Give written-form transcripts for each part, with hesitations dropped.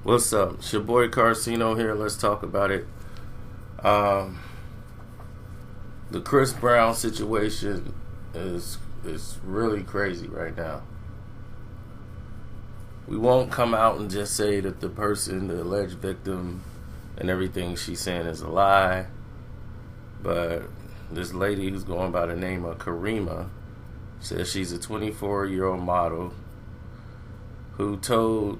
What's up? It's your boy Carcino here. Let's talk about it. Um, the Chris Brown situation is really crazy right now. We won't come out and just say that the person, the alleged victim, and everything she's saying is a lie. But this lady who's going by the name of Karima says she's a 24-year-old model who told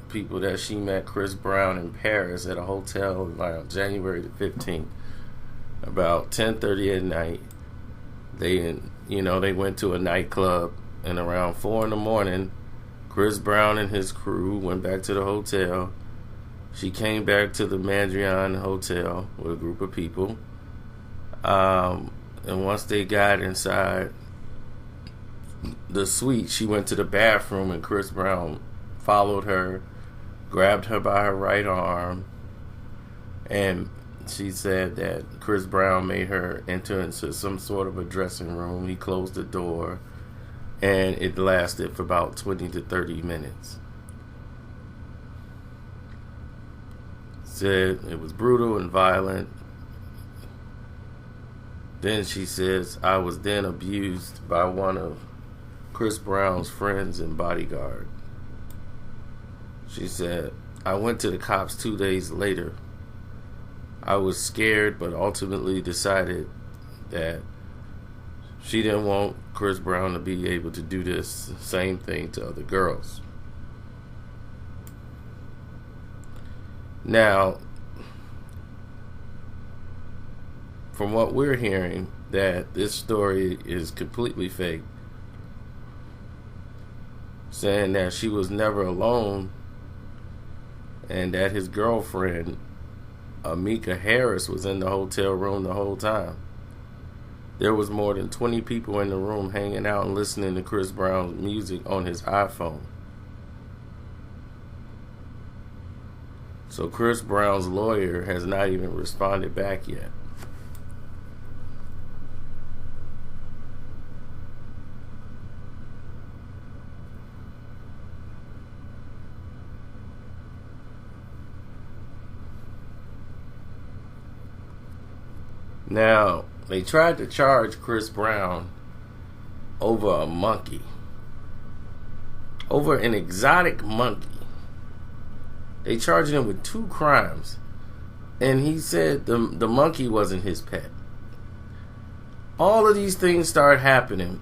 people that she met Chris Brown in Paris at a hotel on January the 15th, about 10:30 at night. They went to a nightclub, and around 4 in the morning, Chris Brown and his crew went back to the hotel. She came back to the Mandrian Hotel with a group of people. And once they got inside the suite, she went to the bathroom, and Chris Brown followed her, grabbed her by her right arm, and she said that Chris Brown made her enter into some sort of a dressing room. He closed the door, and it lasted for about 20 to 30 minutes. Said it was brutal and violent. Then she says, I was then abused by one of Chris Brown's friends and bodyguard. She said, I went to the cops 2 days later. I was scared, but ultimately decided that she didn't want Chris Brown to be able to do this same thing to other girls. Now, from what we're hearing, that this story is completely fake, saying that she was never alone and that his girlfriend, Amika Harris, was in the hotel room the whole time. There was more than 20 people in the room hanging out and listening to Chris Brown's music on his iPhone. So Chris Brown's lawyer has not even responded back yet. Now, they tried to charge Chris Brown over a monkey. Over an exotic monkey. They charged him with 2 crimes. And he said the monkey wasn't his pet. All of these things started happening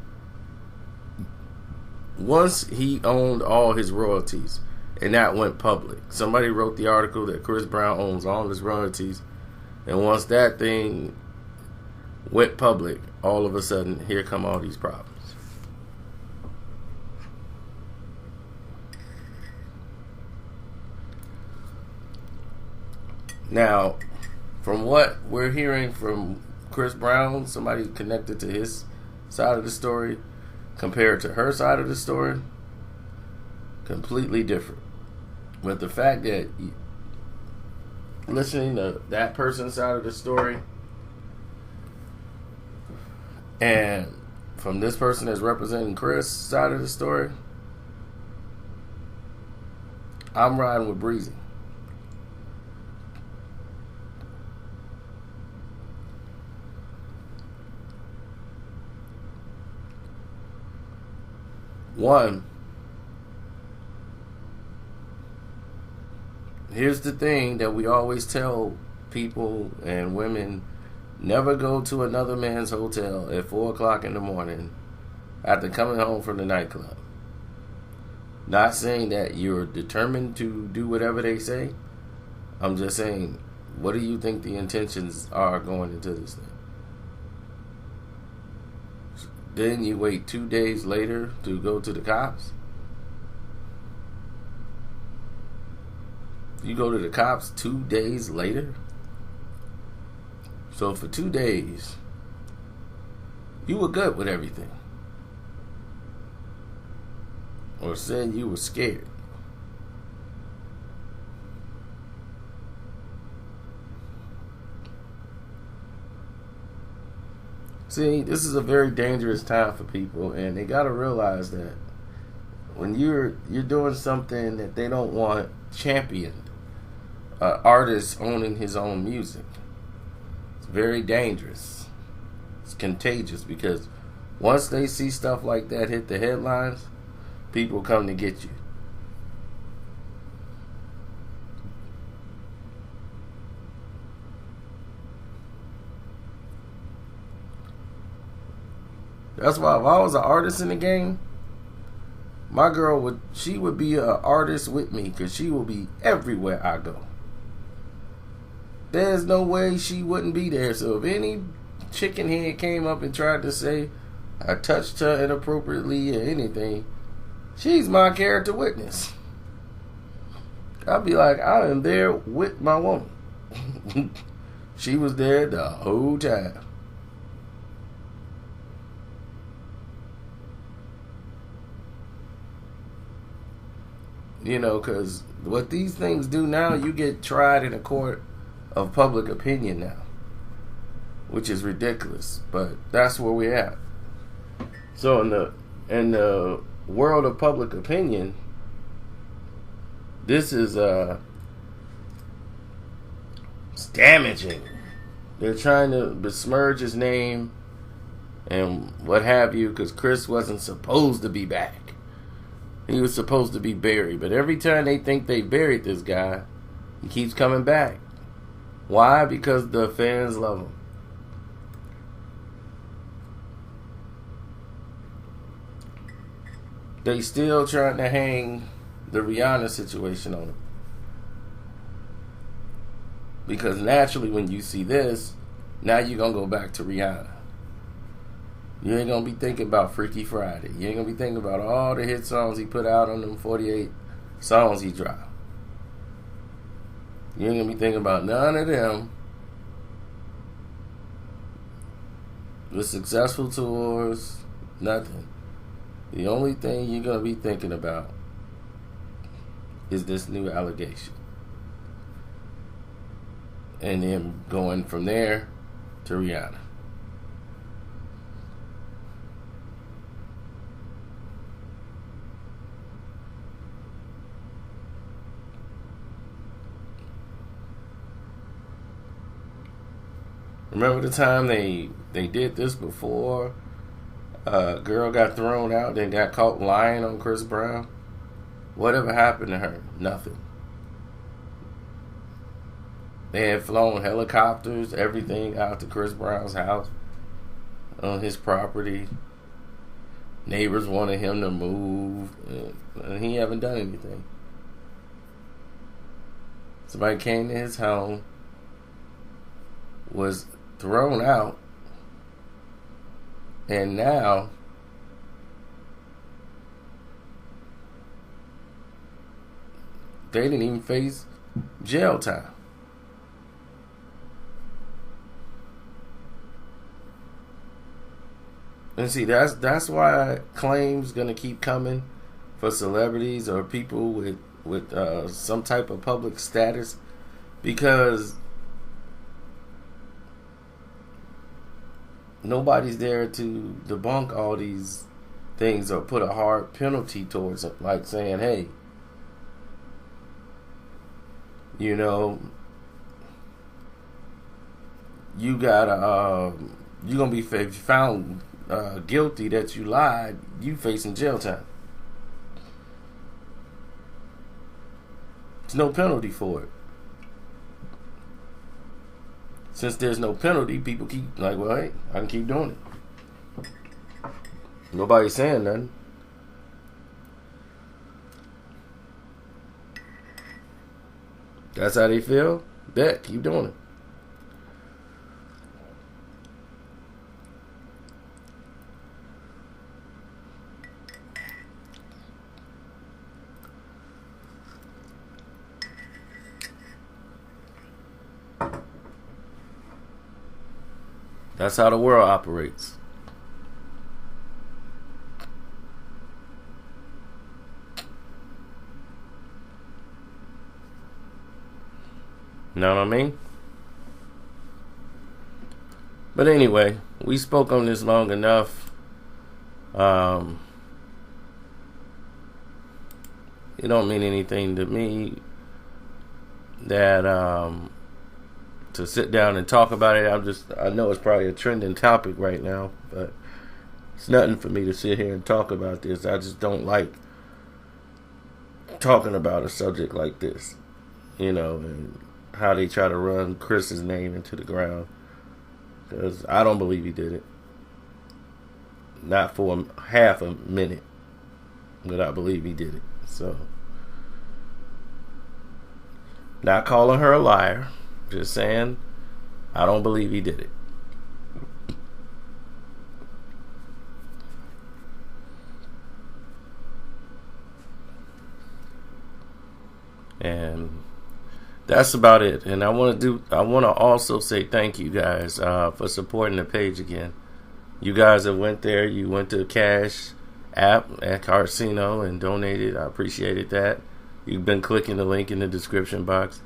once he owned all his royalties. And that went public. Somebody wrote the article that Chris Brown owns all his royalties. And once that thing went public, all of a sudden, here come all these problems. Now, from what we're hearing from Chris Brown, somebody connected to his side of the story, compared to her side of the story, completely different. But the fact that listening to that person's side of the story and from this person that's representing Chris' side of the story, I'm riding with Breezy. One, here's the thing that we always tell people and women: never go to another man's hotel at 4 o'clock in the morning after coming home from the nightclub. Not saying that you're determined to do whatever they say. I'm just saying, what do you think the intentions are going into this thing? Then you wait 2 days later to go to the cops? You go to the cops 2 days later? So for 2 days, you were good with everything. Or said you were scared. See, this is a very dangerous time for people, and they got to realize that when you're doing something that they don't want championed, artist owning his own music, it's very dangerous. It's contagious because once they see stuff like that hit the headlines, people come to get you. That's why if I was an artist in the game, my girl would be an artist with me because she will be everywhere I go. There's no way she wouldn't be there. So if any chicken head came up and tried to say I touched her inappropriately or anything, she's my character witness. I'd be like, I am there with my woman. She was there the whole time. You know, because what these things do now, you get tried in a court of public opinion now, which is ridiculous. But that's where we're at. So in the world of public opinion, this is it's damaging. They're trying to besmirch his name and what have you, because Chris wasn't supposed to be back. He was supposed to be buried. But every time they think they buried this guy, he keeps coming back. Why? Because the fans love him. They still trying to hang the Rihanna situation on him. Because naturally when you see this, now you're going to go back to Rihanna. You ain't going to be thinking about Freaky Friday. You ain't going to be thinking about all the hit songs he put out on them 48 songs he dropped. You ain't going to be thinking about none of them. The successful tours, nothing. The only thing you're going to be thinking about is this new allegation. And then going from there to Rihanna. Remember the time they did this before? A girl got thrown out and got caught lying on Chris Brown. Whatever happened to her? Nothing. They had flown helicopters, everything out to Chris Brown's house, on his property. Neighbors wanted him to move, and he haven't done anything. Somebody came to his home, was thrown out, and now they didn't even face jail time. And see, that's why claims gonna keep coming for celebrities or people with some type of public status, because nobody's there to debunk all these things or put a hard penalty towards it, like saying, hey, you know, you gotta you're gonna be found guilty that you lied, you facing jail time. There's no penalty for it. Since there's no penalty, people keep like, well, hey, I can keep doing it. Nobody's saying nothing. That's how they feel. Bet, keep doing it. That's how the world operates. Know what I mean? But anyway, we spoke on this long enough. it don't mean anything to me that to sit down and talk about it. I know it's probably a trending topic right now, but it's nothing for me to sit here and talk about this. I just don't like talking about a subject like this, and how they try to run Chris's name into the ground. Because I don't believe he did it. Not for half a minute would I believe he did it. So, not calling her a liar, just saying I don't believe he did it. And that's about it. And I want to also say thank you guys for supporting the page again. You guys that went there, you went to the Cash app at Carcino and donated. I appreciated that. You've been clicking the link in the description box,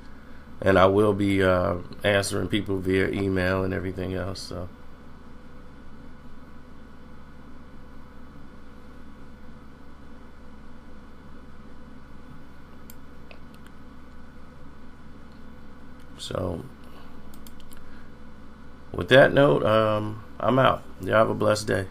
and I will be answering people via email and everything else. So, with that note, I'm out. Y'all have a blessed day.